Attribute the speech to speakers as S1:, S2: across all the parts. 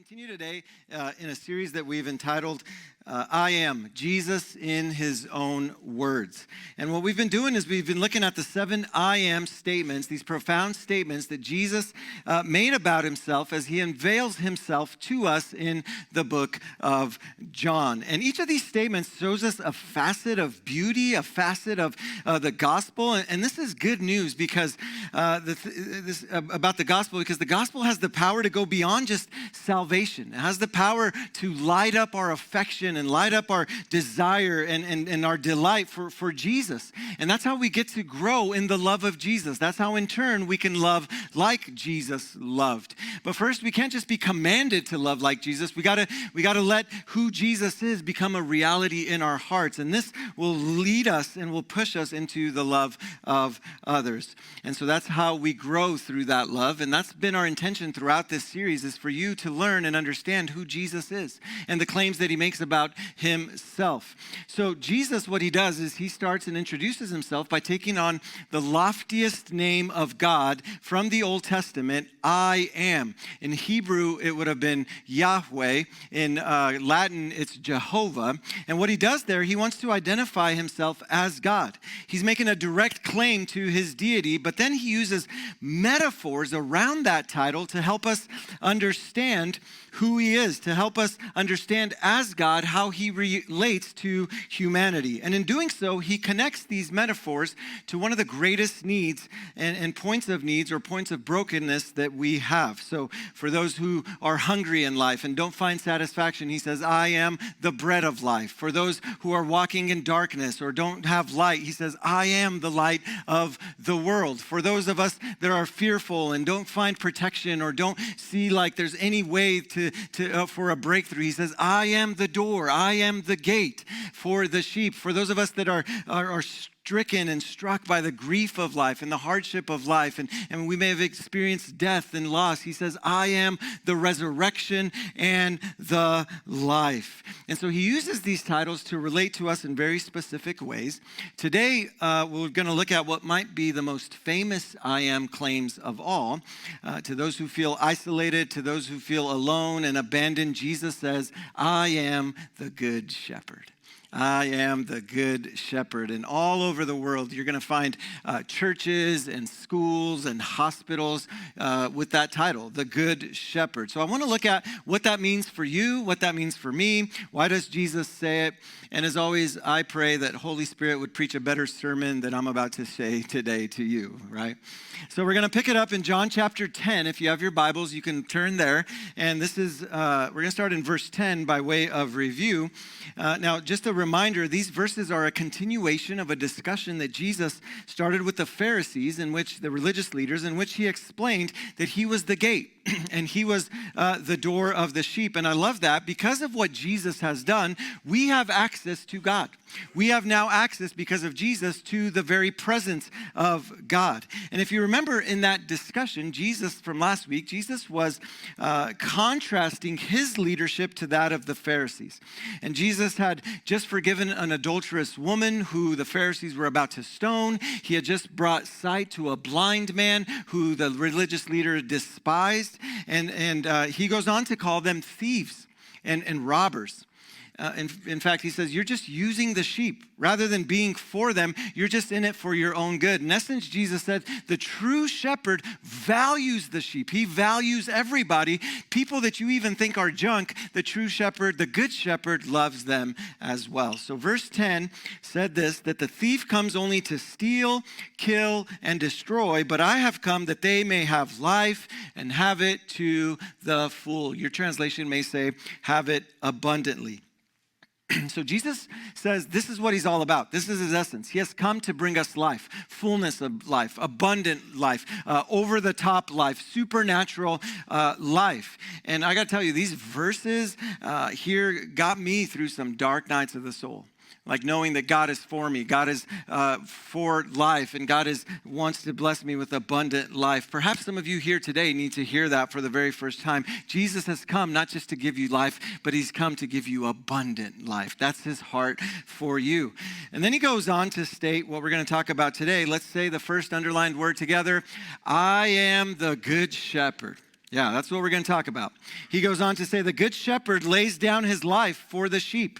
S1: continue today in a series that we've entitled I Am, Jesus in His Own Words. And what we've been doing is we've been looking at the 7 I Am statements, these profound statements that Jesus made about himself as he unveils himself to us in the book of John. And each of these statements shows us a facet of beauty, a facet of the gospel. And this is good news because about the gospel, because the gospel has the power to go beyond just salvation. It has the power to light up our affection and light up our desire and our delight for Jesus. And that's how we get to grow in the love of Jesus. That's how in turn we can love like Jesus loved. But first, we can't just be commanded to love like Jesus. We gotta let who Jesus is become a reality in our hearts. And this will lead us and will push us into the love of others. And so that's how we grow through that love. And that's been our intention throughout this series, is for you to learn and understand who Jesus is and the claims that he makes about himself. So Jesus, what he does is he starts and introduces himself by taking on the loftiest name of God from the Old Testament, I am. In Hebrew, it would have been Yahweh. In Latin, it's Jehovah. And what he does there, he wants to identify himself as God. He's making a direct claim to his deity, but then he uses metaphors around that title to help us understand who he is, to help us understand as God how he relates to humanity. And in doing so, he connects these metaphors to one of the greatest needs and points of needs or points of brokenness that we have. So for those who are hungry in life and don't find satisfaction, he says, I am the bread of life. For those who are walking in darkness or don't have light, he says, I am the light of the world. For those of us that are fearful and don't find protection or don't see like there's any way for a breakthrough, he says, I am the door, I am the gate for the sheep. For those of us that are stricken and struck by the grief of life and the hardship of life, and we may have experienced death and loss, he says, I am the resurrection and the life. And so he uses these titles to relate to us in very specific ways. Today, we're going to look at what might be the most famous I am claims of all. To those who feel isolated, to those who feel alone and abandoned, Jesus says, I am the good shepherd. I am the good shepherd. And all over the world, you're going to find churches and schools and hospitals with that title, the good shepherd. So I want to look at what that means for you, what that means for me. Why does Jesus say it? And as always, I pray that Holy Spirit would preach a better sermon than I'm about to say today to you, right? So we're going to pick it up in John chapter 10. If you have your Bibles, you can turn there. And this is, we're going to start in verse 10 by way of review. Now, just a reminder, these verses are a continuation of a discussion that Jesus started with the Pharisees, in which the religious leaders, in which he explained that he was the gate and he was the door of the sheep. And I love that because of what Jesus has done, we have access to God. We have now access because of Jesus to the very presence of God. And if you remember in that discussion, Jesus from last week, Jesus was contrasting his leadership to that of the Pharisees. And Jesus had just forgiven an adulterous woman who the Pharisees were about to stone. He had just brought sight to a blind man who the religious leader despised. And he goes on to call them thieves and robbers. In fact, he says, you're just using the sheep. Rather than being for them, you're just in it for your own good. In essence, Jesus said, the true shepherd values the sheep. He values everybody. People that you even think are junk, the true shepherd, the good shepherd, loves them as well. So verse 10 said this, that the thief comes only to steal, kill, and destroy, but I have come that they may have life and have it to the full. Your translation may say, have it abundantly. So Jesus says this is what he's all about. This is his essence. He has come to bring us life, fullness of life, abundant life, over-the-top life, supernatural life. And I got to tell you, these verses here got me through some dark nights of the soul. Like knowing that God is for me, God is for life, and God wants to bless me with abundant life. Perhaps some of you here today need to hear that for the very first time. Jesus has come not just to give you life, but he's come to give you abundant life. That's his heart for you. And then he goes on to state what we're going to talk about today. Let's say the first underlined word together. I am the good shepherd. Yeah, that's what we're going to talk about. He goes on to say, the good shepherd lays down his life for the sheep.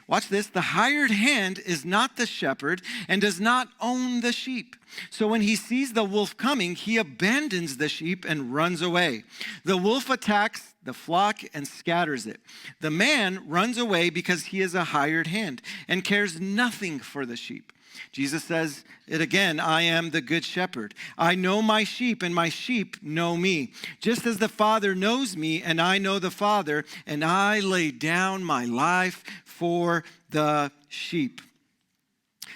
S1: Watch this. The hired hand is not the shepherd and does not own the sheep. So when he sees the wolf coming, he abandons the sheep and runs away. The wolf attacks the flock and scatters it. The man runs away because he is a hired hand and cares nothing for the sheep. Jesus says it again, I am the good shepherd. I know my sheep and my sheep know me. Just as the Father knows me and I know the Father, and I lay down my life for the sheep.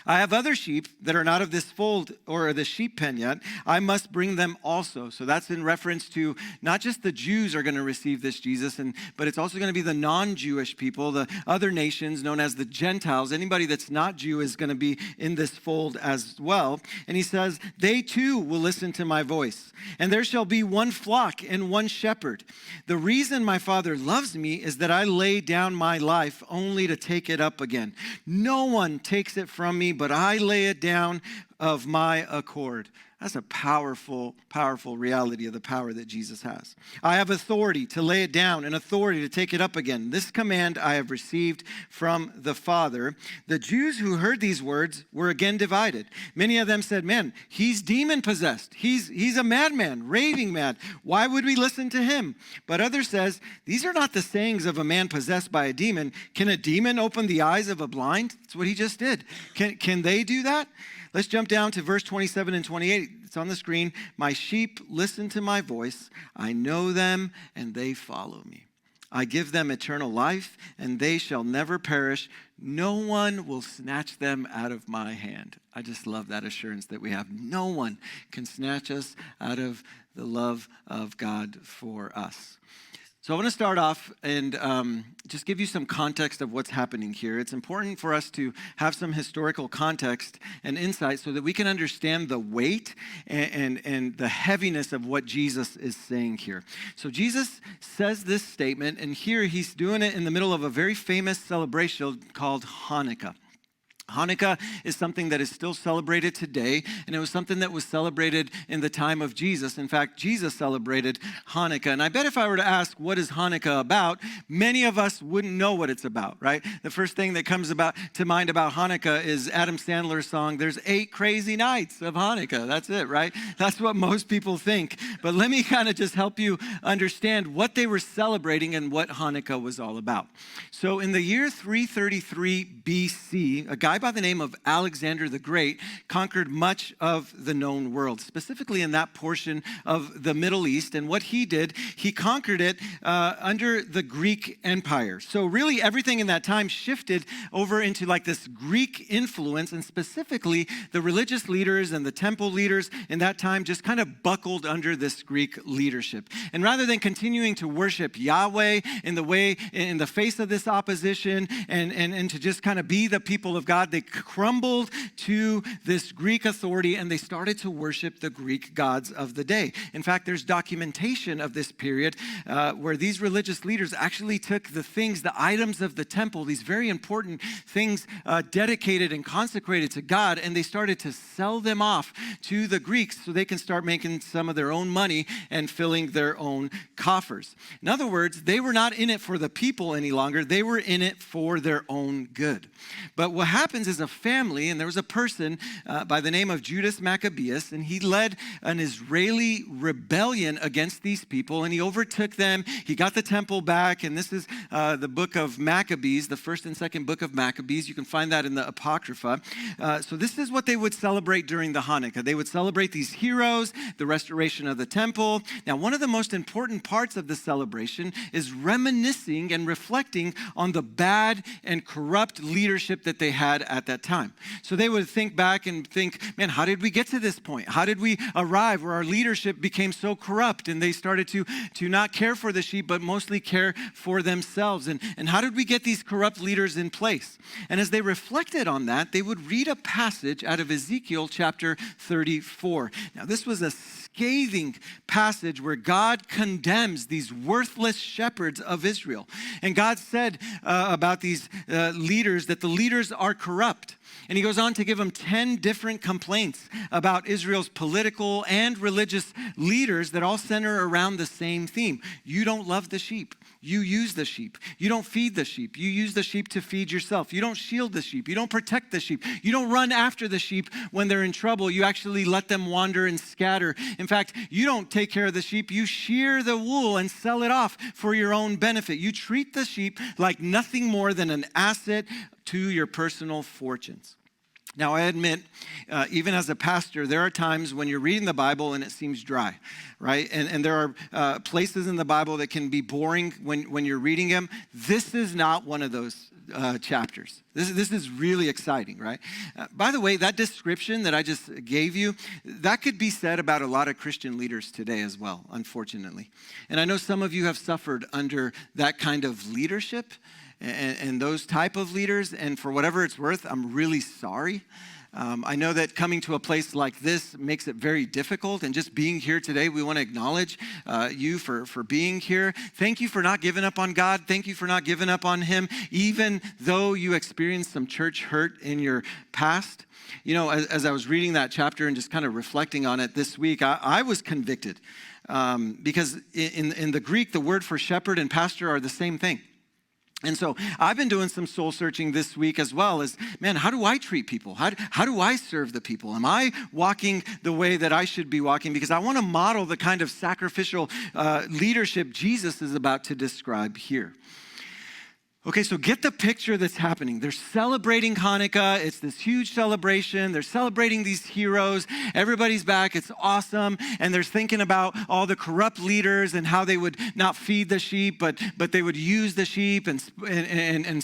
S1: I have other sheep that are not of this fold or the sheep pen yet. I must bring them also. So that's in reference to not just the Jews are going to receive this Jesus, but it's also going to be the non-Jewish people, the other nations known as the Gentiles. Anybody that's not Jew is going to be in this fold as well. And he says, they too will listen to my voice. And there shall be one flock and one shepherd. The reason my Father loves me is that I lay down my life only to take it up again. No one takes it from me, but I lay it down of my accord. That's a powerful, powerful reality of the power that Jesus has. I have authority to lay it down and authority to take it up again. This command I have received from the Father. The Jews who heard these words were again divided. Many of them said, man, he's demon possessed. He's a madman, raving mad. Why would we listen to him? But others says, these are not the sayings of a man possessed by a demon. Can a demon open the eyes of a blind? That's what he just did. Can they do that? Let's jump down to verse 27 and 28. It's on the screen. My sheep listen to my voice. I know them and they follow me. I give them eternal life and they shall never perish. No one will snatch them out of my hand. I just love that assurance that we have. No one can snatch us out of the love of God for us. So I want to start off and just give you some context of what's happening here. It's important for us to have some historical context and insight so that we can understand the weight and the heaviness of what Jesus is saying here. So Jesus says this statement, and here he's doing it in the middle of a very famous celebration called Hanukkah. Hanukkah is something that is still celebrated today, and it was something that was celebrated in the time of Jesus. In fact, Jesus celebrated Hanukkah. And I bet if I were to ask, what is Hanukkah about, many of us wouldn't know what it's about, right? The first thing that comes to mind about Hanukkah is Adam Sandler's song, There's 8 Crazy Nights of Hanukkah. That's it, right? That's what most people think. But let me kind of just help you understand what they were celebrating and what Hanukkah was all about. So in the year 333 BC, a guy by the name of Alexander the Great conquered much of the known world, specifically in that portion of the Middle East. And what he did, he conquered it under the Greek Empire. So really everything in that time shifted over into like this Greek influence, and specifically the religious leaders and the temple leaders in that time just kind of buckled under this Greek leadership. And rather than continuing to worship Yahweh in the face of this opposition and to just kind of be the people of God, they crumbled to this Greek authority and they started to worship the Greek gods of the day. In fact, there's documentation of this period where these religious leaders actually took the items of the temple, these very important things dedicated and consecrated to God, and they started to sell them off to the Greeks so they can start making some of their own money and filling their own coffers. In other words, they were not in it for the people any longer. They were in it for their own good. But what happens is a family, and there was a person by the name of Judas Maccabeus, and he led an Israeli rebellion against these people, and he overtook them. He got the temple back, and this is the book of Maccabees, the first and second book of Maccabees. You can find that in the Apocrypha. So this is what they would celebrate during the Hanukkah. They would celebrate these heroes, the restoration of the temple. Now, one of the most important parts of the celebration is reminiscing and reflecting on the bad and corrupt leadership that they had at that time. So they would think back and think, man, how did we get to this point? How did we arrive where our leadership became so corrupt and they started to not care for the sheep, but mostly care for themselves? And how did we get these corrupt leaders in place? And as they reflected on that, they would read a passage out of Ezekiel chapter 34. Now, this was a scathing passage where God condemns these worthless shepherds of Israel. And God said about these leaders that the leaders are corrupt. And he goes on to give them 10 different complaints about Israel's political and religious leaders that all center around the same theme. You don't love the sheep. You use the sheep. You don't feed the sheep. You use the sheep to feed yourself. You don't shield the sheep. You don't protect the sheep. You don't run after the sheep when they're in trouble. You actually let them wander and scatter. In fact, you don't take care of the sheep. You shear the wool and sell it off for your own benefit. You treat the sheep like nothing more than an asset to your personal fortunes. Now, I admit, even as a pastor, there are times when you're reading the Bible and it seems dry, right? And there are places in the Bible that can be boring when you're reading them. This is not one of those chapters. This is really exciting, right? By the way, that description that I just gave you, that could be said about a lot of Christian leaders today as well, unfortunately. And I know some of you have suffered under that kind of leadership and those type of leaders, and for whatever it's worth, I'm really sorry. I know that coming to a place like this makes it very difficult, and just being here today, we want to acknowledge you for being here. Thank you for not giving up on God. Thank you for not giving up on Him, even though you experienced some church hurt in your past. You know, as I was reading that chapter and just kind of reflecting on it this week, I was convicted because in the Greek, the word for shepherd and pastor are the same thing. And so I've been doing some soul searching this week as well as, man, how do I treat people? How do I serve the people? Am I walking the way that I should be walking? Because I want to model the kind of sacrificial leadership Jesus is about to describe here. Okay, so get the picture that's happening. They're celebrating Hanukkah. It's this huge celebration. They're celebrating these heroes. Everybody's back. It's awesome. And they're thinking about all the corrupt leaders and how they would not feed the sheep, but they would use the sheep and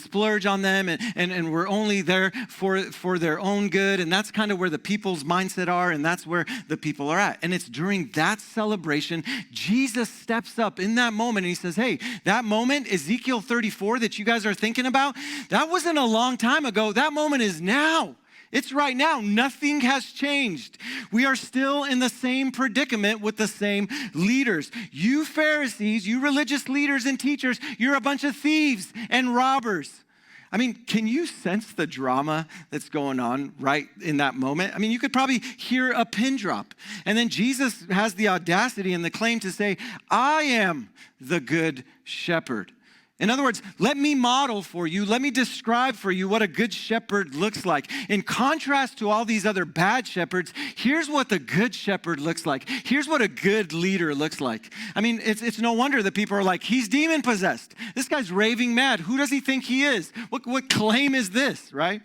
S1: splurge on them and were only there for their own good. And that's kind of where the people's mindset are, and that's where the people are at. And it's during that celebration, Jesus steps up in that moment and he says, hey, that moment, Ezekiel 34 that you guys are thinking about, that wasn't a long time ago. That moment is now. It's right now. Nothing has changed. We are still in the same predicament with the same leaders. You Pharisees, you religious leaders and teachers, you're a bunch of thieves and robbers. I mean, can you sense the drama that's going on right in that moment? I mean, you could probably hear a pin drop. And then Jesus has the audacity and the claim to say, I am the good shepherd. In other words, let me model for you, let me describe for you what a good shepherd looks like. In contrast to all these other bad shepherds, here's what the good shepherd looks like. Here's what a good leader looks like. I mean, it's no wonder that people are like, he's demon possessed. This guy's raving mad. Who does he think he is? What claim is this, right?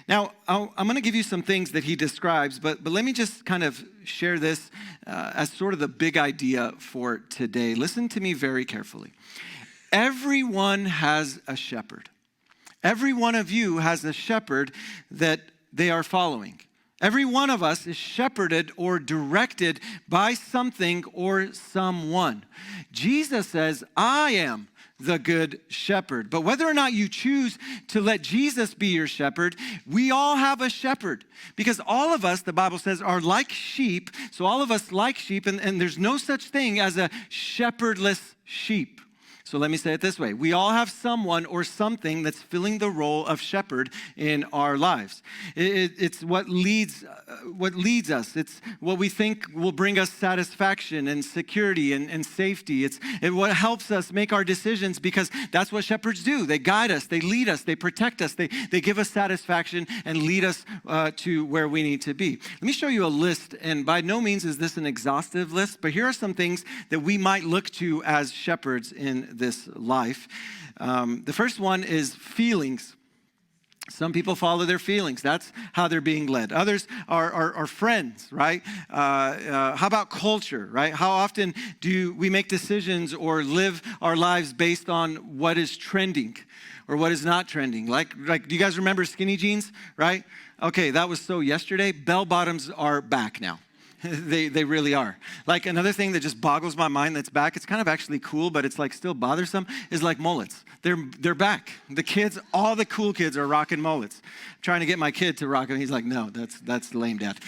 S1: Now, I'm going to give you some things that he describes, but let me just kind of share this as sort of the big idea for today. Listen to me very carefully. Everyone has a shepherd. Every one of you has a shepherd that they are following. Every one of us is shepherded or directed by something or someone. Jesus says, I am the good shepherd. But whether or not you choose to let Jesus be your shepherd, we all have a shepherd. Because all of us, the Bible says, are like sheep. So all of us like sheep, and there's no such thing as a shepherdless sheep. So let me say it this way. We all have someone or something that's filling the role of shepherd in our lives. It's what leads us. It's what we think will bring us satisfaction and security and safety. It's what helps us make our decisions, because that's what shepherds do. They guide us, they lead us, they protect us, they give us satisfaction and lead us to where we need to be. Let me show you a list, and by no means is this an exhaustive list, but here are some things that we might look to as shepherds in this life. The first one is feelings. Some people follow their feelings. That's how they're being led. Others are friends, right? How about culture, right? How often do we make decisions or live our lives based on what is trending or what is not trending? Like, do you guys remember skinny jeans, right? Okay, that was so yesterday. Bell bottoms are back now. They really are. Like, another thing that just boggles my mind that's back, it's kind of actually cool, but it's like still bothersome, is like mullets. They're back. The kids, all the cool kids are rocking mullets. I'm trying to get my kid to rock them. He's like, no, that's lame, Dad.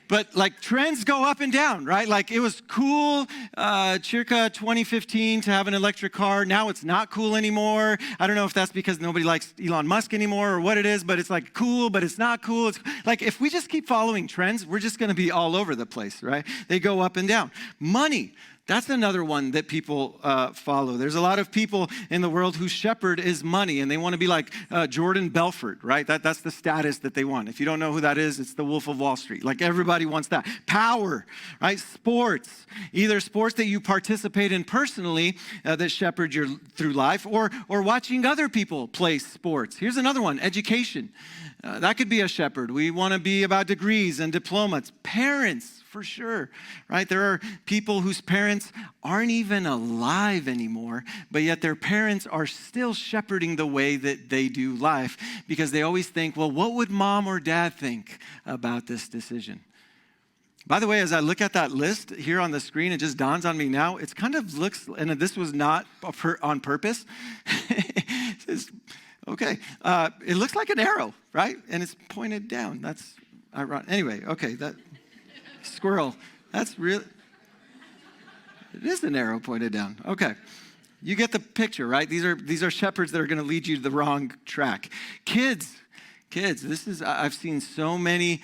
S1: But like trends go up and down, right? Like it was cool, circa 2015 to have an electric car. Now it's not cool anymore. I don't know if that's because nobody likes Elon Musk anymore or what it is, but it's like cool, but it's not cool. It's like if we just keep following trends, we're just going to be all over the place, right? They go up and down. Money. That's another one that people follow. There's a lot of people in the world whose shepherd is money, and they want to be like Jordan Belfort, right? That's the status that they want. If you don't know who that is, it's the Wolf of Wall Street. Like everybody wants that. Power, right? Sports, either sports that you participate in personally that shepherd you through life, or watching other people play sports. Here's another one, education. That could be a shepherd. We want to be about degrees and diplomas. Parents, for sure, right? There are people whose parents aren't even alive anymore, but yet their parents are still shepherding the way that they do life because they always think, well, what would mom or dad think about this decision? By the way, as I look at that list here on the screen, it just dawns on me now, it kind of looks, and this was not on purpose, okay, it looks like an arrow, right? And it's pointed down. That's ironic. Anyway, okay, that squirrel. That's real. It is an arrow pointed down. Okay, you get the picture, right? These are shepherds that are going to lead you to the wrong track. Kids. I've seen so many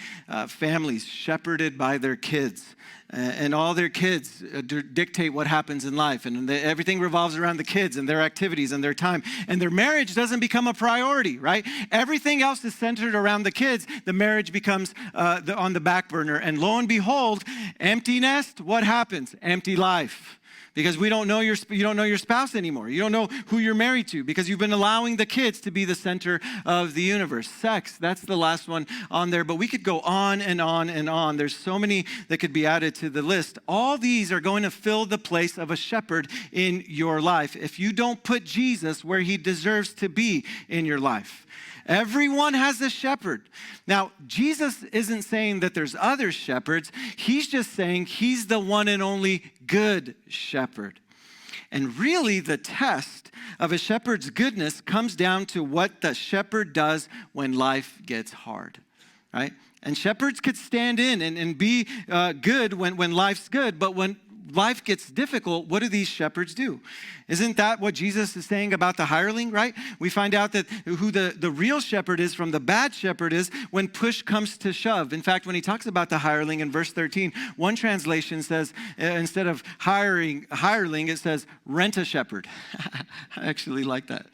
S1: families shepherded by their kids, and all their kids dictate what happens in life, and everything revolves around the kids and their activities and their time, and their marriage doesn't become a priority, right? Everything else is centered around the kids. The marriage becomes on the back burner, and lo and behold, empty nest, what happens? Empty life. Because you don't know your spouse anymore. You don't know who you're married to because you've been allowing the kids to be the center of the universe. Sex, that's the last one on there. But we could go on and on and on. There's so many that could be added to the list. All these are going to fill the place of a shepherd in your life if you don't put Jesus where he deserves to be in your life. Everyone has a shepherd. Now, Jesus isn't saying that there's other shepherds. He's just saying he's the one and only good shepherd. And really, the test of a shepherd's goodness comes down to what the shepherd does when life gets hard, right? And shepherds could stand in and be good when life's good, but when life gets difficult, what do these shepherds do? Isn't that what Jesus is saying about the hireling, right? We find out that who the real shepherd is from the bad shepherd is when push comes to shove. In fact, when he talks about the hireling in verse 13, one translation says, instead of hireling, it says rent a shepherd. I actually like that.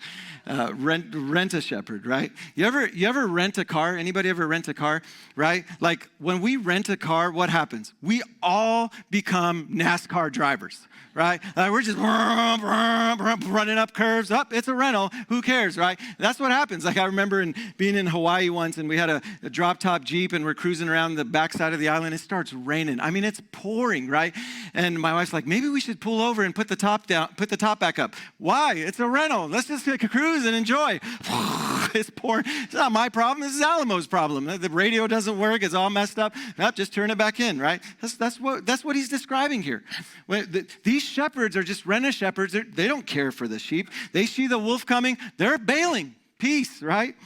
S1: Rent a shepherd, right? You ever rent a car? Anybody ever rent a car, right? Like when we rent a car, what happens? We all become NASCAR drivers, right? We're just running up curves. It's a rental. Who cares, right? That's what happens. Like I remember being in Hawaii once, and we had a drop-top Jeep, and we're cruising around the backside of the island. It starts raining. I mean, it's pouring, right? And my wife's like, maybe we should pull over and put the top down, put the top back up. Why? It's a rental. Let's just cruise and enjoy. It's pouring. It's not my problem. This is Alamo's problem. The radio doesn't work. It's all messed up. Nope, just turn it back in, right? That's what he's describing here. These shepherds are just rent-a shepherds. They don't care for the sheep. They see the wolf coming. They're bailing. Peace, right?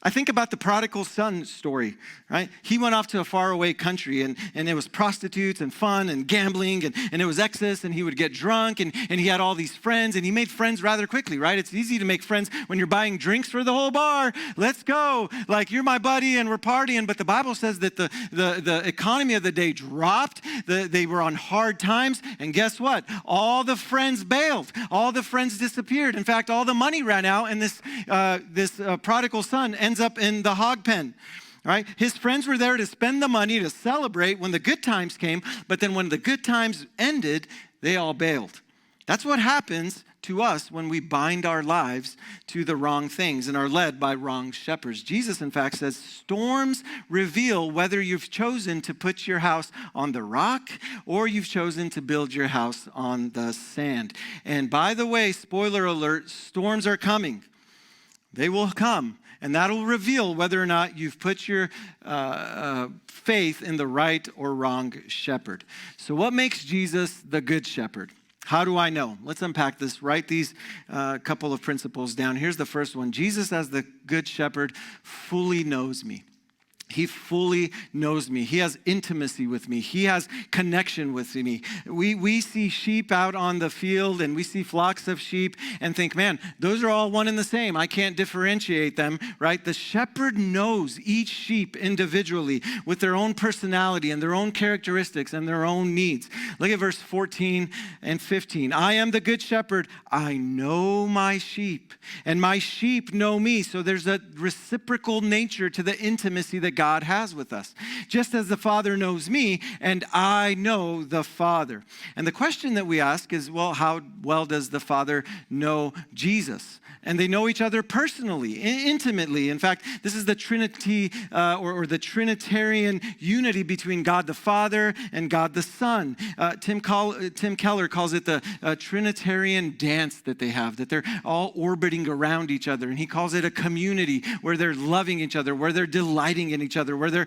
S1: I think about the prodigal son story, right? He went off to a faraway country, and it was prostitutes and fun and gambling, and it was excess, and he would get drunk, and he had all these friends, and he made friends rather quickly, right? It's easy to make friends when you're buying drinks for the whole bar. Let's go. Like, you're my buddy, and we're partying. But the Bible says that the economy of the day dropped. They were on hard times, and guess what? All the friends bailed. All the friends disappeared. In fact, all the money ran out, and this prodigal son ends up in the hog pen, right? His friends were there to spend the money to celebrate when the good times came, but then when the good times ended, they all bailed. That's what happens to us when we bind our lives to the wrong things and are led by wrong shepherds. Jesus, in fact, says, storms reveal whether you've chosen to put your house on the rock or you've chosen to build your house on the sand. And by the way, spoiler alert, storms are coming. They will come. And that'll reveal whether or not you've put your faith in the right or wrong shepherd. So what makes Jesus the good shepherd? How do I know? Let's unpack this. Write these couple of principles down. Here's the first one. Jesus, as the good shepherd, fully knows me. He fully knows me. He has intimacy with me. He has connection with me. We see sheep out on the field and we see flocks of sheep and think, man, those are all one and the same. I can't differentiate them, right? The shepherd knows each sheep individually with their own personality and their own characteristics and their own needs. Look at verse 14 and 15. I am the good shepherd. I know my sheep and my sheep know me. So there's a reciprocal nature to the intimacy that God has with us. Just as the Father knows me and I know the Father. And the question that we ask is, well, how well does the Father know Jesus? And they know each other personally, intimately. In fact, this is the Trinity or the Trinitarian unity between God the Father and God the Son. Tim Keller calls it the Trinitarian dance that they have, that they're all orbiting around each other. And he calls it a community where they're loving each other, where they're delighting in each other, where they're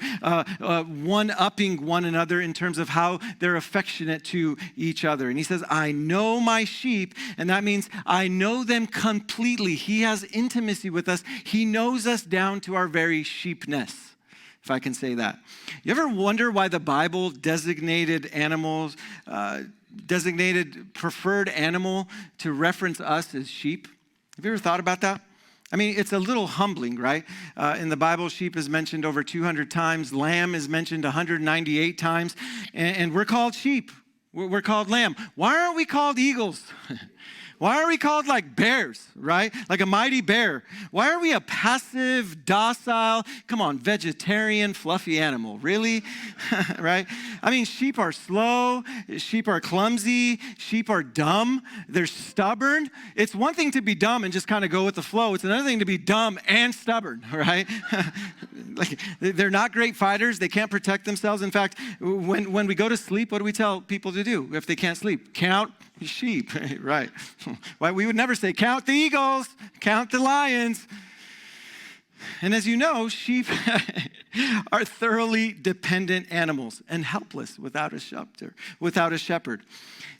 S1: one-upping one another in terms of how they're affectionate to each other. And he says, I know my sheep, and that means I know them completely. He has intimacy with us. He knows us down to our very sheepness, if I can say that. You ever wonder why the Bible designated preferred animal to reference us as sheep? Have you ever thought about that? I mean, it's a little humbling, right? In the Bible, sheep is mentioned over 200 times. Lamb is mentioned 198 times. And we're called sheep. We're called lamb. Why aren't we called eagles? Why are we called like bears, right? Like a mighty bear. Why are we a passive, docile, come on, vegetarian, fluffy animal? Really? Right? I mean, sheep are slow. Sheep are clumsy. Sheep are dumb. They're stubborn. It's one thing to be dumb and just kind of go with the flow. It's another thing to be dumb and stubborn, right? Like, they're not great fighters. They can't protect themselves. In fact, when we go to sleep, what do we tell people to do if they can't sleep? Count sheep, right? Why we would never say, count the eagles, count the lions. And as you know, sheep are thoroughly dependent animals and helpless without a shepherd.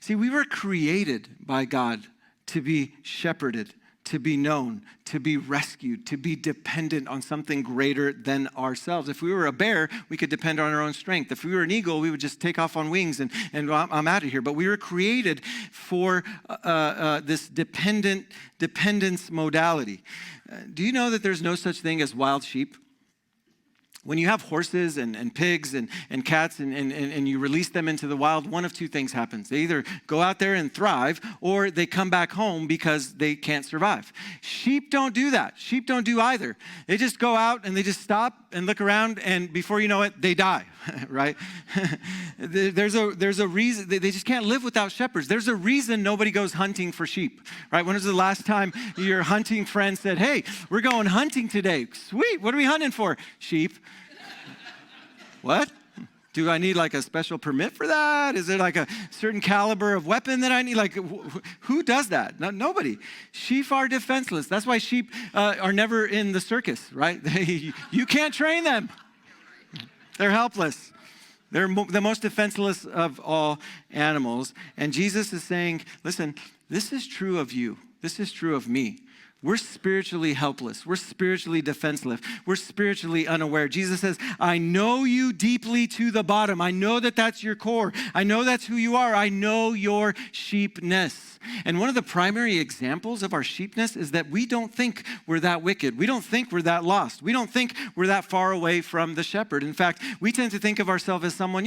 S1: See, we were created by God to be shepherded, to be known, to be rescued, to be dependent on something greater than ourselves. If we were a bear, we could depend on our own strength. If we were an eagle, we would just take off on wings and I'm out of here. But we were created for this dependence modality. Do you know that there's no such thing as wild sheep? When you have horses and pigs and cats and you release them into the wild, one of two things happens. They either go out there and thrive or they come back home because they can't survive. Sheep don't do that. Sheep don't do either. They just go out and they just stop and look around and before you know it, they die, right? There's a reason. They just can't live without shepherds. There's a reason nobody goes hunting for sheep, right? When was the last time your hunting friend said, hey, we're going hunting today? Sweet, what are we hunting for? Sheep. What? Do I need like a special permit for that? Is there like a certain caliber of weapon that I need? Like, who does that? Nobody. Sheep are defenseless. That's why sheep are never in the circus, right? You can't train them. They're helpless. They're the most defenseless of all animals. And Jesus is saying, listen, this is true of you. This is true of me. We're spiritually helpless. We're spiritually defenseless. We're spiritually unaware. Jesus says, I know you deeply to the bottom. I know that that's your core. I know that's who you are. I know your sheepness. And one of the primary examples of our sheepness is that we don't think we're that wicked. We don't think we're that lost. We don't think we're that far away from the shepherd. In fact, we tend to think of ourselves as someone,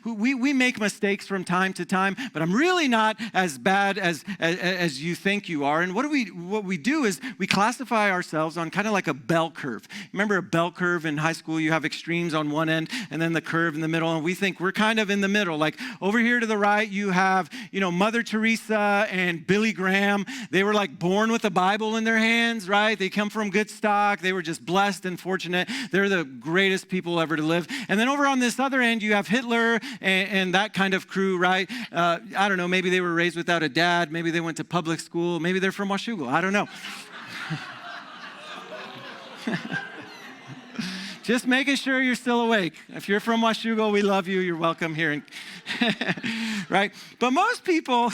S1: we make mistakes from time to time, but I'm really not as bad as you think you are. And what we do is we classify ourselves on kind of like a bell curve. Remember a bell curve in high school? You have extremes on one end and then the curve in the middle, and we think we're kind of in the middle. Like over here to the right, you have, Mother Teresa and Billy Graham. They were like born with a Bible in their hands, right? They come from good stock. They were just blessed and fortunate. They're the greatest people ever to live. And then over on this other end, you have Hitler and that kind of crew, right? I don't know, maybe they were raised without a dad. Maybe they went to public school. Maybe they're from Washougal. I don't know. Just making sure you're still awake. If you're from Washougal, we love you. You're welcome here. Right? But most people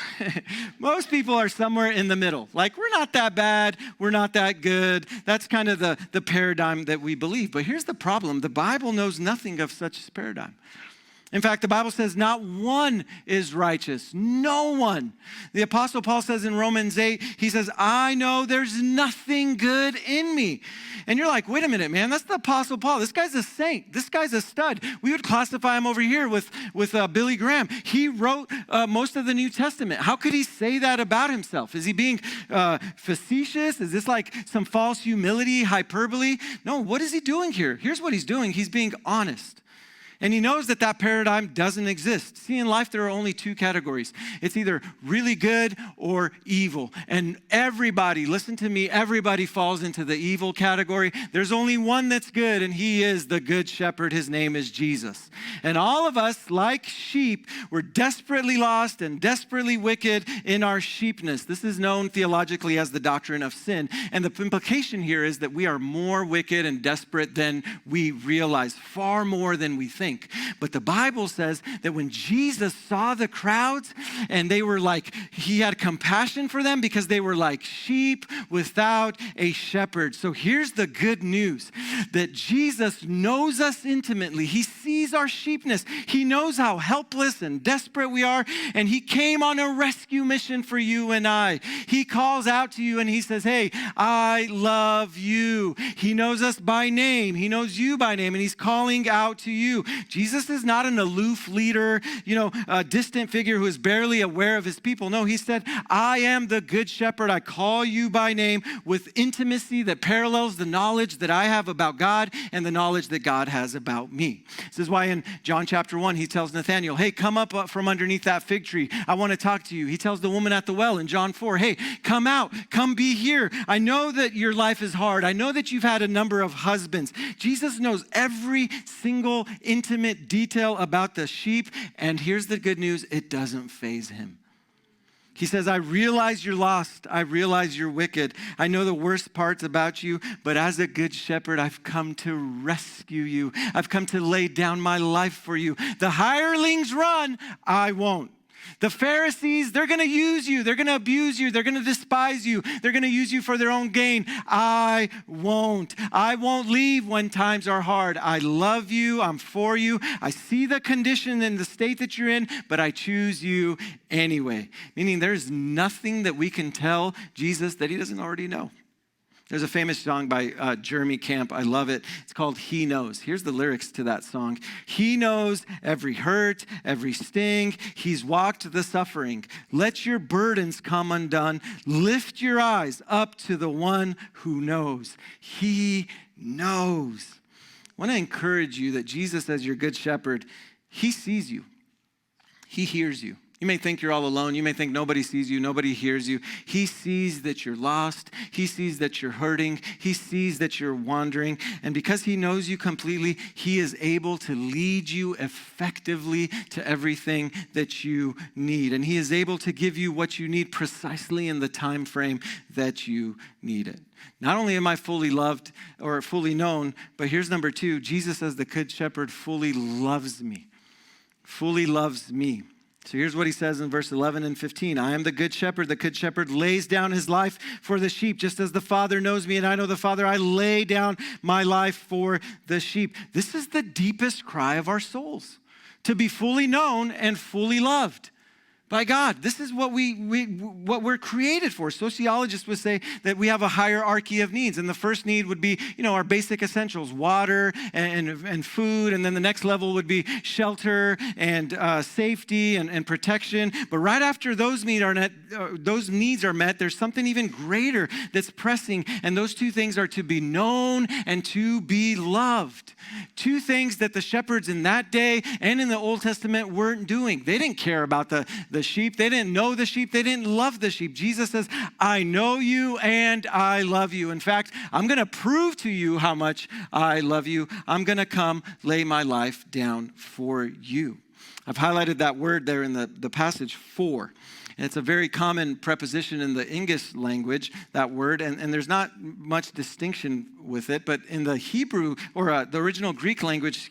S1: are somewhere in the middle. Like, we're not that bad. We're not that good. That's kind of the paradigm that we believe. But here's the problem. The Bible knows nothing of such paradigm. In fact, the Bible says not one is righteous. No one. The Apostle Paul says in Romans 8, he says, I know there's nothing good in me. And you're like, wait a minute, man, that's the Apostle Paul. This guy's a saint. This guy's a stud. We would classify him over here with Billy Graham. He wrote most of the New Testament. How could he say that about himself? Is he being facetious? Is this like some false humility, hyperbole? No, what is he doing here? Here's what he's doing. He's being honest. And he knows that that paradigm doesn't exist. See, in life, there are only two categories. It's either really good or evil. And everybody, listen to me, everybody falls into the evil category. There's only one that's good, and he is the good shepherd. His name is Jesus. And all of us, like sheep, we're desperately lost and desperately wicked in our sheepness. This is known theologically as the doctrine of sin. And the implication here is that we are more wicked and desperate than we realize, far more than we think. But the Bible says that when Jesus saw the crowds and they were like, he had compassion for them because they were like sheep without a shepherd. So here's the good news, that Jesus knows us intimately. He sees our sheepness. He knows how helpless and desperate we are. And he came on a rescue mission for you and I. He calls out to you and he says, hey, I love you. He knows us by name. He knows you by name, and he's calling out to you. Jesus is not an aloof leader, a distant figure who is barely aware of his people. No, he said, I am the good shepherd. I call you by name with intimacy that parallels the knowledge that I have about God and the knowledge that God has about me. This is why in John chapter 1, he tells Nathanael, hey, come up from underneath that fig tree. I want to talk to you. He tells the woman at the well in John 4, hey, come out, come be here. I know that your life is hard. I know that you've had a number of husbands. Jesus knows every single intimate detail about the sheep, and here's the good news, it doesn't faze him. He says, I realize you're lost. I realize you're wicked. I know the worst parts about you, but as a good shepherd, I've come to rescue you. I've come to lay down my life for you. The hirelings run, I won't. The Pharisees, they're going to use you. They're going to abuse you. They're going to despise you. They're going to use you for their own gain. I won't. I won't leave when times are hard. I love you. I'm for you. I see the condition and the state that you're in, but I choose you anyway. Meaning there's nothing that we can tell Jesus that he doesn't already know. There's a famous song by Jeremy Camp. I love it. It's called He Knows. Here's the lyrics to that song. He knows every hurt, every sting. He's walked the suffering. Let your burdens come undone. Lift your eyes up to the one who knows. He knows. I want to encourage you that Jesus, as your good shepherd, he sees you. He hears you. You may think you're all alone. You may think nobody sees you, nobody hears you. He sees that you're lost. He sees that you're hurting. He sees that you're wandering. And because he knows you completely, he is able to lead you effectively to everything that you need. And he is able to give you what you need precisely in the time frame that you need it. Not only am I fully loved or fully known, but here's number 2. Jesus, as the good shepherd, fully loves me. Fully loves me. So here's what he says in verse 11 and 15. I am the good shepherd. The good shepherd lays down his life for the sheep, just as the Father knows me and I know the Father. I lay down my life for the sheep. This is the deepest cry of our souls, to be fully known and fully loved by God. This is what what we're created for. Sociologists would say that we have a hierarchy of needs. And the first need would be, our basic essentials, water and food. And then the next level would be shelter and safety and protection. But right after those needs are met, there's something even greater that's pressing. And those two things are to be known and to be loved. Two things that the shepherds in that day and in the Old Testament weren't doing. They didn't care about the sheep. They didn't know the sheep. They didn't love the sheep. Jesus says, I know you and I love you. In fact, I'm going to prove to you how much I love you. I'm going to come lay my life down for you. I've highlighted that word there in the passage, for. It's a very common preposition in the English language, that word, and there's not much distinction with it, but in the Hebrew, or the original Greek language,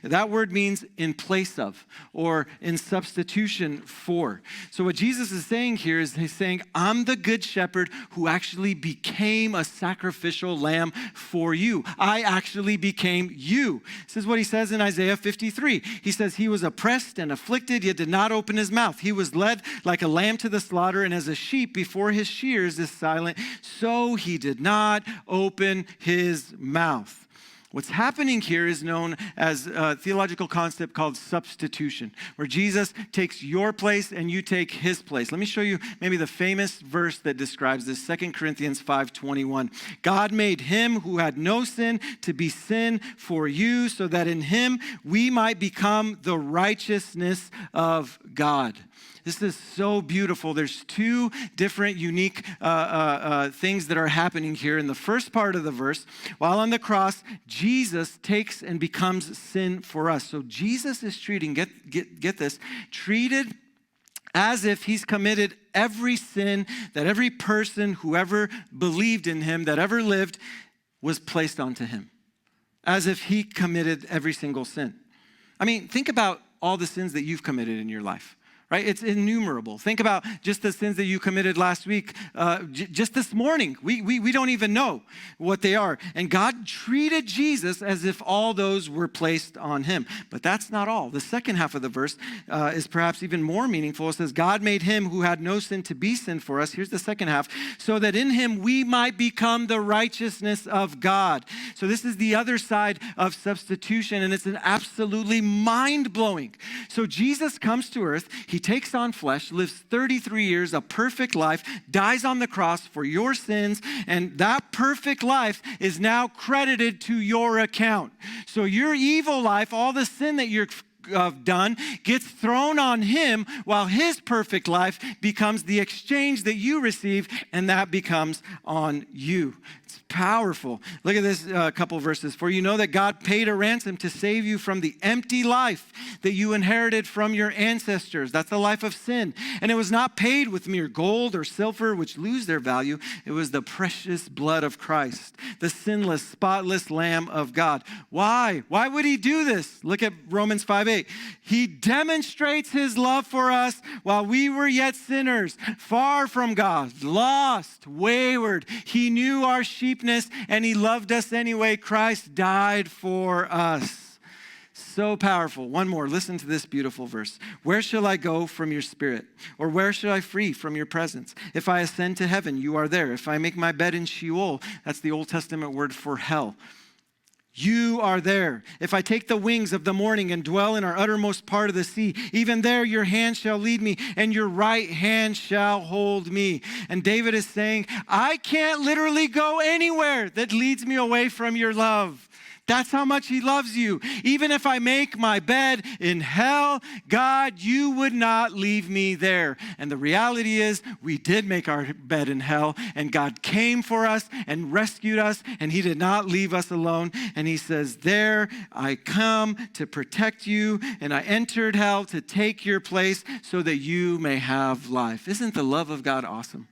S1: that word means in place of, or in substitution for. So what Jesus is saying here is he's saying, I'm the good shepherd who actually became a sacrificial lamb for you. I actually became you. This is what he says in Isaiah 53. He says, he was oppressed and afflicted, yet did not open his mouth. He was led like a lamb to the slaughter, and as a sheep before his shears is silent, so he did not open his mouth. What's happening here is known as a theological concept called substitution, where Jesus takes your place and you take his place. Let me show you maybe the famous verse that describes this, 2 Corinthians 5:21. God made him who had no sin to be sin for you, so that in him we might become the righteousness of God. This is so beautiful. There's two different unique things that are happening here. In the first part of the verse, while on the cross, Jesus takes and becomes sin for us. So Jesus is treating, get this, treated as if he's committed every sin that every person who ever believed in him, that ever lived, was placed onto him. As if he committed every single sin. I mean, think about all the sins that you've committed in your life. Right? It's innumerable. Think about just the sins that you committed last week, just this morning. We don't even know what they are. And God treated Jesus as if all those were placed on him. But that's not all. The second half of the verse is perhaps even more meaningful. It says, God made him who had no sin to be sin for us. Here's the second half. So that in him we might become the righteousness of God. So this is the other side of substitution, and it's an absolutely mind-blowing. So Jesus comes to earth. He takes on flesh, lives 33 years, a perfect life, dies on the cross for your sins, and that perfect life is now credited to your account. So your evil life, all the sin that you're done, gets thrown on him, while his perfect life becomes the exchange that you receive, and that becomes on you. It's powerful. Look at this couple verses. For you know that God paid a ransom to save you from the empty life that you inherited from your ancestors. That's the life of sin. And it was not paid with mere gold or silver, which lose their value. It was the precious blood of Christ, the sinless, spotless Lamb of God. Why? Why would he do this? Look at Romans 5:8. He demonstrates his love for us while we were yet sinners, far from God, lost, wayward. He knew our sheepness and he loved us anyway. Christ died for us. So powerful. One more. Listen to this beautiful verse. Where shall I go from your spirit? Or where shall I flee from your presence? If I ascend to heaven, you are there. If I make my bed in Sheol, that's the Old Testament word for hell, you are there. If I take the wings of the morning and dwell in our uttermost part of the sea, even there your hand shall lead me and your right hand shall hold me. And David is saying, I can't literally go anywhere that leads me away from your love. That's how much he loves you. Even if I make my bed in hell, God, you would not leave me there. And the reality is, we did make our bed in hell, and God came for us and rescued us, and he did not leave us alone. And he says, there I come to protect you, and I entered hell to take your place so that you may have life. Isn't the love of God awesome?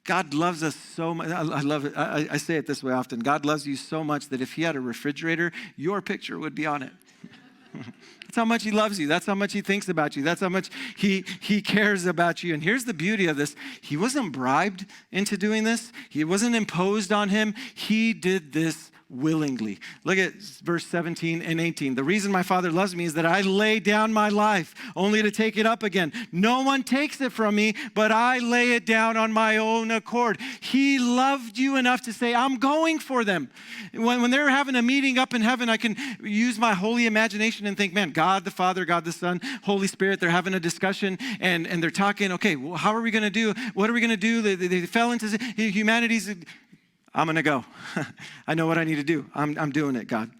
S1: God loves us so much. I love it. I say it this way often. God loves you so much that if he had a refrigerator, your picture would be on it. That's how much he loves you. That's how much he thinks about you. That's how much he cares about you. And here's the beauty of this. He wasn't bribed into doing this. He wasn't imposed on him. He did this willingly. Look at verse 17 and 18. The reason my Father loves me is that I lay down my life only to take it up again. No one takes it from me, but I lay it down on my own accord. He loved you enough to say, I'm going for them. When they're having a meeting up in heaven, I can use my holy imagination and think, man, God the Father, God the Son, Holy Spirit, they're having a discussion and they're talking, okay, well, how are we going to do? What are we going to do? They fell into humanity's. I'm going to go. I know what I need to do. I'm doing it, God.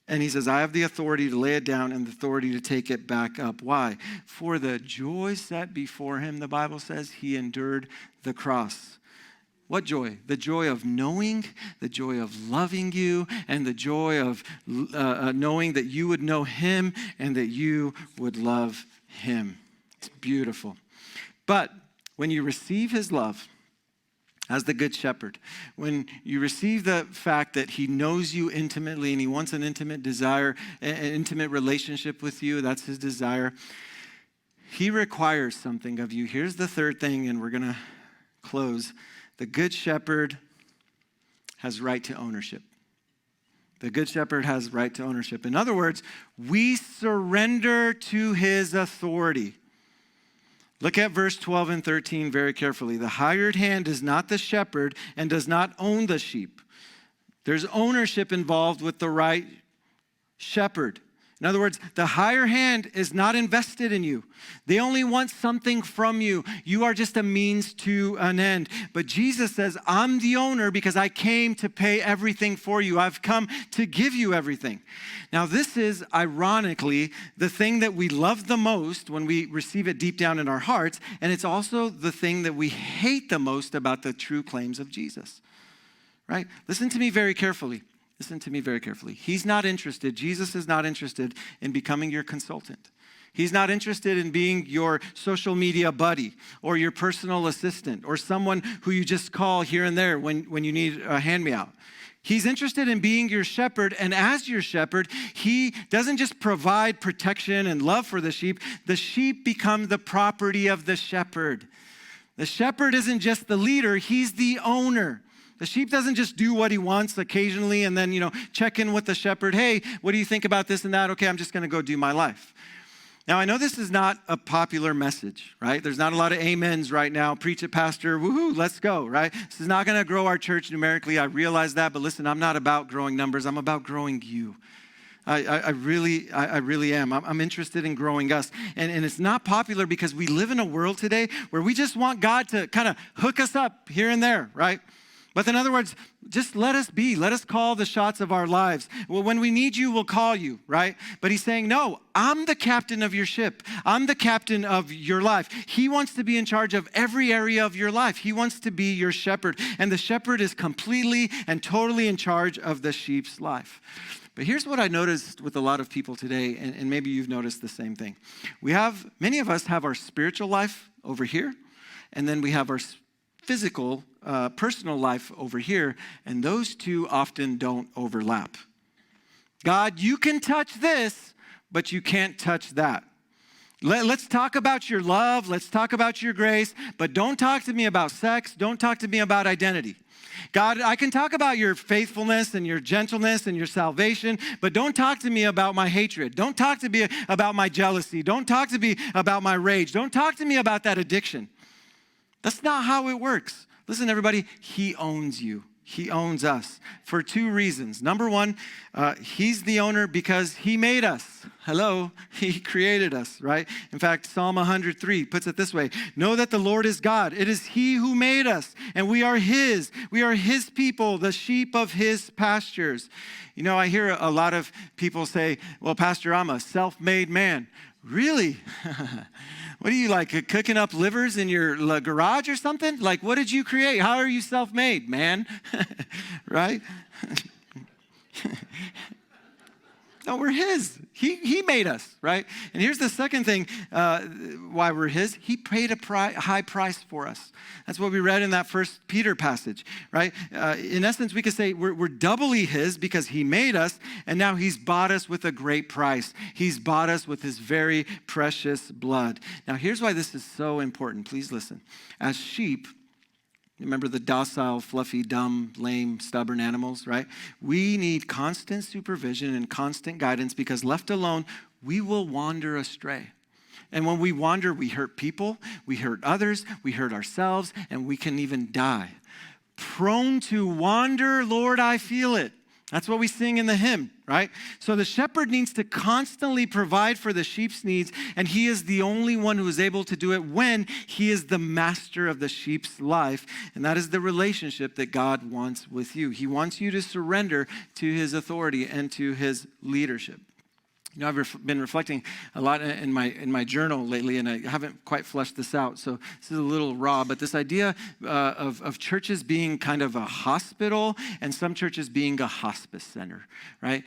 S1: And he says, I have the authority to lay it down and the authority to take it back up. Why? For the joy set before him, the Bible says, he endured the cross. What joy? The joy of knowing, the joy of loving you, and the joy of knowing that you would know him and that you would love him. It's beautiful. But when you receive his love as the good shepherd, when you receive the fact that he knows you intimately and he wants an intimate desire, an intimate relationship with you, that's his desire, he requires something of you. Here's the third thing, and we're going to close. The good shepherd has right to ownership. The good shepherd has right to ownership. In other words, we surrender to his authority. Look at verse 12 and 13 very carefully. The hired hand is not the shepherd and does not own the sheep. There's ownership involved with the right shepherd. In other words, the higher hand is not invested in you. They only want something from you. You are just a means to an end. But Jesus says, I'm the owner because I came to pay everything for you. I've come to give you everything. Now, this is ironically the thing that we love the most when we receive it deep down in our hearts. And it's also the thing that we hate the most about the true claims of Jesus. Right? Listen to me very carefully. Listen to me very carefully. He's not interested, Jesus is not interested in becoming your consultant. He's not interested in being your social media buddy or your personal assistant or someone who you just call here and there when you need a hand-me-out. He's interested in being your shepherd, and as your shepherd, he doesn't just provide protection and love for the sheep become the property of the shepherd. The shepherd isn't just the leader, he's the owner. The sheep doesn't just do what he wants occasionally and then, check in with the shepherd. Hey, what do you think about this and that? Okay, I'm just going to go do my life. Now, I know this is not a popular message, right? There's not a lot of amens right now. Preach it, pastor. Woohoo, let's go, right? This is not going to grow our church numerically. I realize that. But listen, I'm not about growing numbers. I'm about growing you. I really am. I'm interested in growing us. And it's not popular because we live in a world today where we just want God to kind of hook us up here and there, right? But in other words, just let us be. Let us call the shots of our lives. Well, when we need you, we'll call you, right? But he's saying, no, I'm the captain of your ship. I'm the captain of your life. He wants to be in charge of every area of your life. He wants to be your shepherd. And the shepherd is completely and totally in charge of the sheep's life. But here's what I noticed with a lot of people today, and maybe you've noticed the same thing. Many of us have our spiritual life over here, and then we have our physical, personal life over here, and those two often don't overlap. God, you can touch this, but you can't touch that. Let's talk about your love, let's talk about your grace, but don't talk to me about sex, don't talk to me about identity. God, I can talk about your faithfulness and your gentleness and your salvation, but don't talk to me about my hatred. Don't talk to me about my jealousy. Don't talk to me about my rage. Don't talk to me about that addiction. That's not how it works. Listen, everybody, he owns you. He owns us for two reasons. Number one, he's the owner because he made us. Hello, he created us, right? In fact, Psalm 103 puts it this way: know that the Lord is God. It is he who made us, and we are his. We are his people, the sheep of his pastures. I hear a lot of people say, well, Pastor, I'm a self-made man. Really? What are you, like cooking up livers in your garage or something? Like, what did you create? How are you self-made, man? Right? No, we're his. He made us, right? And here's the second thing why we're his. He paid a high price for us. That's what we read in that First Peter passage, right? In essence, we could say we're doubly his because he made us, and now he's bought us with a great price. He's bought us with his very precious blood. Now, here's why this is so important. Please listen. As sheep, remember the docile, fluffy, dumb, lame, stubborn animals, right? We need constant supervision and constant guidance because left alone, we will wander astray. And when we wander, we hurt people, we hurt others, we hurt ourselves, and we can even die. Prone to wander, Lord, I feel it. That's what we sing in the hymn, right? So the shepherd needs to constantly provide for the sheep's needs, and he is the only one who is able to do it when he is the master of the sheep's life, and that is the relationship that God wants with you. He wants you to surrender to his authority and to his leadership. I've been reflecting a lot in my journal lately, and I haven't quite fleshed this out, so this is a little raw, but this idea of churches being kind of a hospital and some churches being a hospice center, right?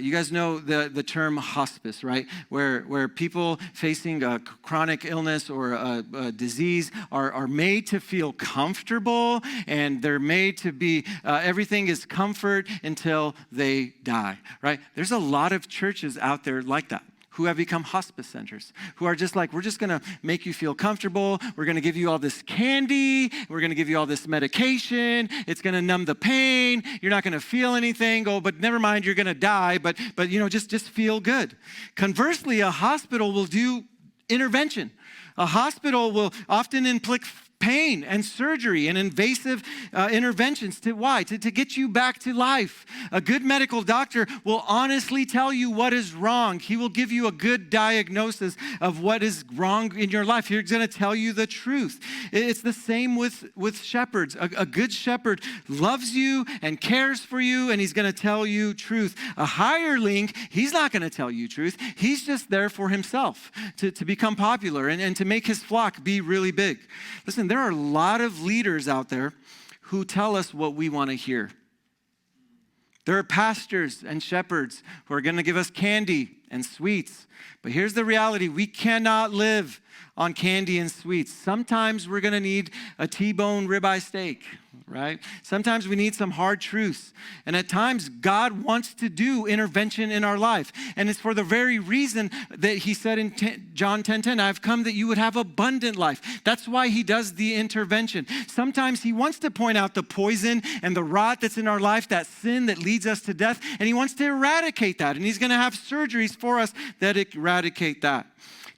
S1: You guys know the term hospice, right? Where people facing a chronic illness or a disease are made to feel comfortable, and they're made to be, everything is comfort until they die, right? There's a lot of churches out there like that, who have become hospice centers, who are just like, we're just going to make you feel comfortable. We're going to give you all this candy. We're going to give you all this medication. It's going to numb the pain. You're not going to feel anything. Oh, but never mind, you're going to die. But just feel good. Conversely, a hospital will do intervention. A hospital will often inflict pain and surgery and invasive interventions. Why? To get you back to life. A good medical doctor will honestly tell you what is wrong. He will give you a good diagnosis of what is wrong in your life. He's going to tell you the truth. It's the same with shepherds. A good shepherd loves you and cares for you, and he's going to tell you truth. A hireling, he's not going to tell you truth. He's just there for himself, to become popular and to make his flock be really big. Listen, there are a lot of leaders out there who tell us what we want to hear. There are pastors and shepherds who are going to give us candy and sweets. But here's the reality. We cannot live on candy and sweets. Sometimes we're going to need a T-bone ribeye steak, right? Sometimes we need some hard truths. And at times, God wants to do intervention in our life. And it's for the very reason that he said in John 10:10, I've come that you would have abundant life. That's why he does the intervention. Sometimes he wants to point out the poison and the rot that's in our life, that sin that leads us to death, and he wants to eradicate that. And he's going to have surgeries for us that eradicate that.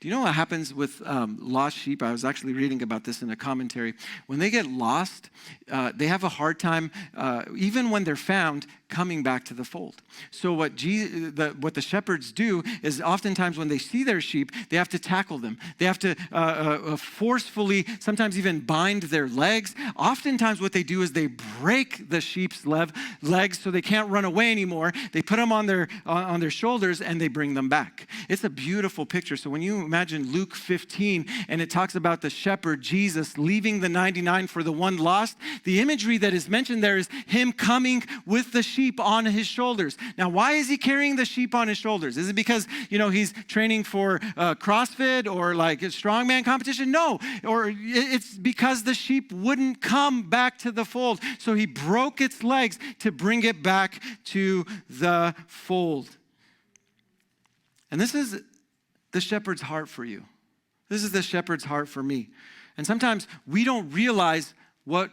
S1: Do you know what happens with lost sheep? I was actually reading about this in a commentary. When they get lost, they have a hard time, even when they're found, coming back to the fold. So what the shepherds do is oftentimes when they see their sheep, they have to tackle them. They have to forcefully, sometimes even bind their legs. Oftentimes what they do is they break the sheep's legs so they can't run away anymore. They put them on their shoulders and they bring them back. It's a beautiful picture. So when you imagine Luke 15 and it talks about the shepherd, Jesus, leaving the 99 for the one lost, the imagery that is mentioned there is him coming with the sheep on his shoulders. Now, why is he carrying the sheep on his shoulders? Is it because, he's training for CrossFit or like a strongman competition? No, or it's because the sheep wouldn't come back to the fold. So he broke its legs to bring it back to the fold. And this is the shepherd's heart for you. This is the shepherd's heart for me. And sometimes we don't realize what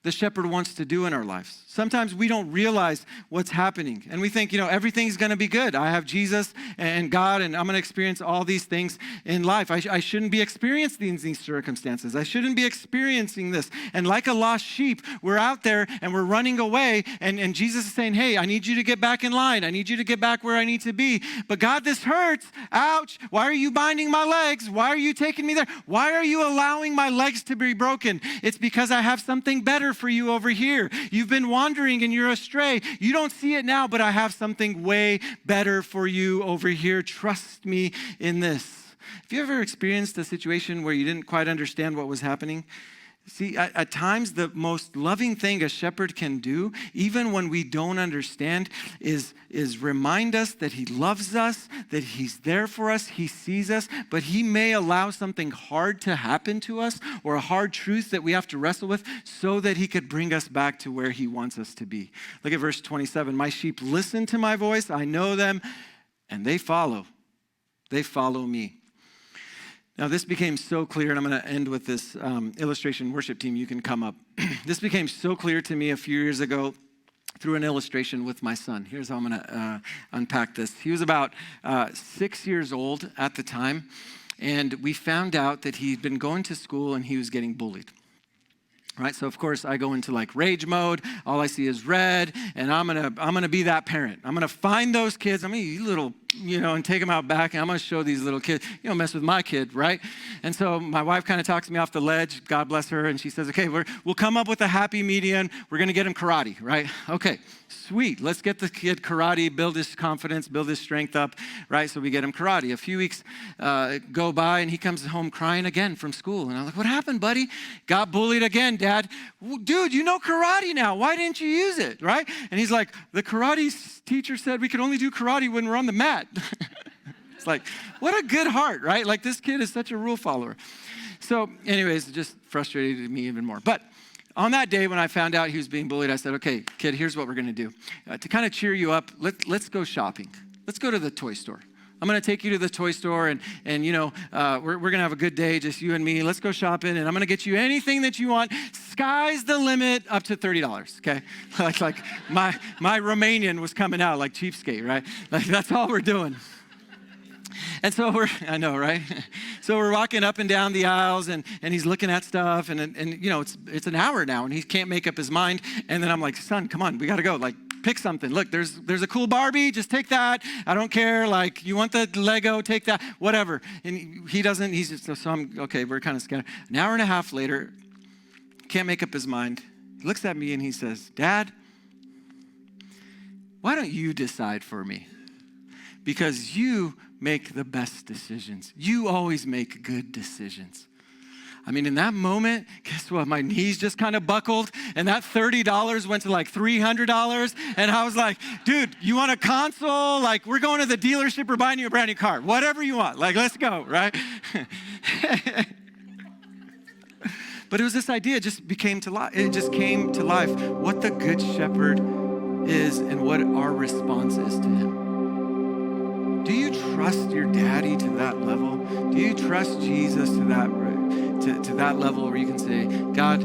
S1: the shepherd wants to do in our lives. Sometimes we don't realize what's happening. And we think, everything's going to be good. I have Jesus and God, and I'm going to experience all these things in life. I shouldn't be experiencing these circumstances. I shouldn't be experiencing this. And like a lost sheep, we're out there and we're running away. And Jesus is saying, hey, I need you to get back in line. I need you to get back where I need to be. But God, this hurts. Ouch. Why are you binding my legs? Why are you taking me there? Why are you allowing my legs to be broken? It's because I have something better for you over here. You've been wandering and you're astray. You don't see it now, but I have something way better for you over here. Trust me in this. Have you ever experienced a situation where you didn't quite understand what was happening? See, at times the most loving thing a shepherd can do, even when we don't understand, is remind us that he loves us, that he's there for us, he sees us, but he may allow something hard to happen to us or a hard truth that we have to wrestle with so that he could bring us back to where he wants us to be. Look at verse 27. My sheep listen to my voice, I know them, and they follow. They follow me. Now, this became so clear, and I'm going to end with this illustration. Worship team, you can come up. This became so clear to me a few years ago through an illustration with my son. Here's how I'm going to unpack this. He was about 6 years old at the time, and we found out that he'd been going to school and he was getting bullied. Right, so of course I go into like rage mode. All I see is red, and I'm gonna be that parent. I'm gonna find those kids. You little, and take them out back, and I'm gonna show these little kids. You don't mess with my kid, right? And so my wife kind of talks me off the ledge. God bless her, and she says, "Okay, we'll come up with a happy median. We're gonna get him karate, right? Okay, sweet. Let's get the kid karate, build his confidence, build his strength up, right? So we get him karate. A few weeks go by, and he comes home crying again from school, and I'm like, "What happened, buddy? Got bullied again, Dad." "Dude, you know karate now. Why didn't you use it?" Right? And he's like, "The karate teacher said we could only do karate when we're on the mat." It's like, what a good heart, right? Like, this kid is such a rule follower. So anyways, it just frustrated me even more. But on that day when I found out he was being bullied, I said, "Okay, kid, here's what we're going to do. To kind of cheer you up, let's go shopping. Let's go to the toy store. I'm going to take you to the toy store, and we're going to have a good day, just you and me. Let's go shopping, and I'm going to get you anything that you want. Sky's the limit, up to $30, okay?" like my Romanian was coming out like cheapskate, right? Like, that's all we're doing. And so I know, right? So we're walking up and down the aisles, and he's looking at stuff, and it's an hour now, and he can't make up his mind. And then I'm like, "Son, come on, we got to go. Like, pick something. Look, there's a cool Barbie. Just take that. I don't care. Like, you want the Lego? Take that. Whatever." And he doesn't. He's just, so I'm okay. We're kind of scared. An hour and a half later, can't make up his mind. He looks at me and he says, "Dad, why don't you decide for me? Because you make the best decisions. You always make good decisions." In that moment, guess what? My knees just kind of buckled, and that $30 went to like $300. And I was like, "Dude, you want a console? Like, we're going to the dealership, we're buying you a brand new car. Whatever you want. Like, let's go," right? But it was this idea, it just came to life. What the Good Shepherd is and what our response is to him. Do you trust your daddy to that level? Do you trust Jesus to that level where you can say, "God,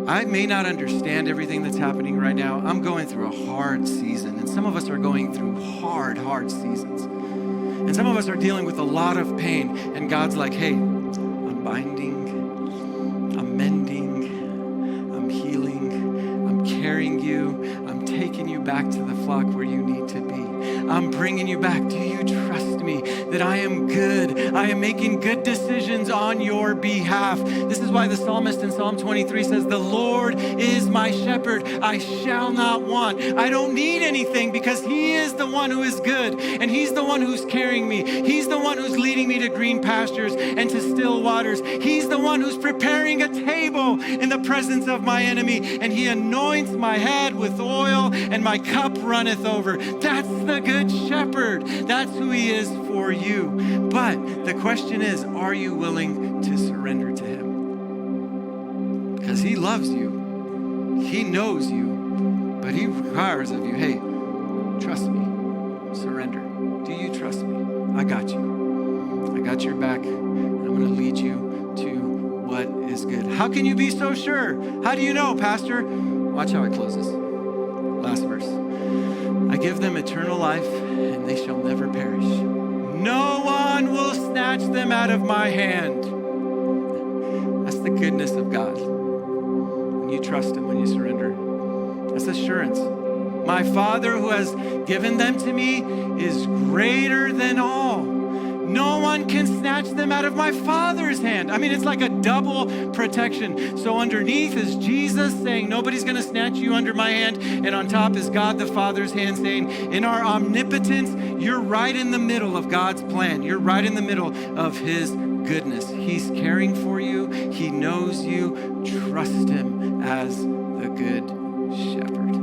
S1: I may not understand everything that's happening right now. I'm going through a hard season." And some of us are going through hard seasons. And some of us are dealing with a lot of pain. And God's like, "Hey, I'm binding, I'm mending, I'm healing, I'm carrying you, I'm taking you back to the flock where you need to be. I'm bringing you back. Do you trust me that I am good? I am making good decisions on your behalf." This is why the psalmist in Psalm 23 says, "The Lord is my shepherd. I shall not want." I don't need anything because he is the one who is good, and he's the one who's carrying me. He's the one who's leading me to green pastures and to still waters. He's the one who's preparing a table in the presence of my enemy, and he anoints my head with oil, and my cup runneth over. That's the Good Shepherd. That's who he is for you. But the question is, are you willing to surrender to him? Because he loves you. He knows you. But he requires of you, "Hey, trust me. Surrender. Do you trust me? I got you. I got your back. I'm going to lead you to what is good." How can you be so sure? How do you know, Pastor? Watch how it closes. Last verse. "I give them eternal life, and they shall never perish. No one will snatch them out of my hand." That's the goodness of God. When you trust him, when you surrender, that's assurance. My Father who has given them to me is greater than all. No one can snatch them out of my Father's hand. It's like a double protection. So underneath is Jesus saying, "Nobody's going to snatch you under my hand." And on top is God the Father's hand saying, in our omnipotence, you're right in the middle of God's plan. You're right in the middle of his goodness. He's caring for you. He knows you. Trust him as the Good Shepherd.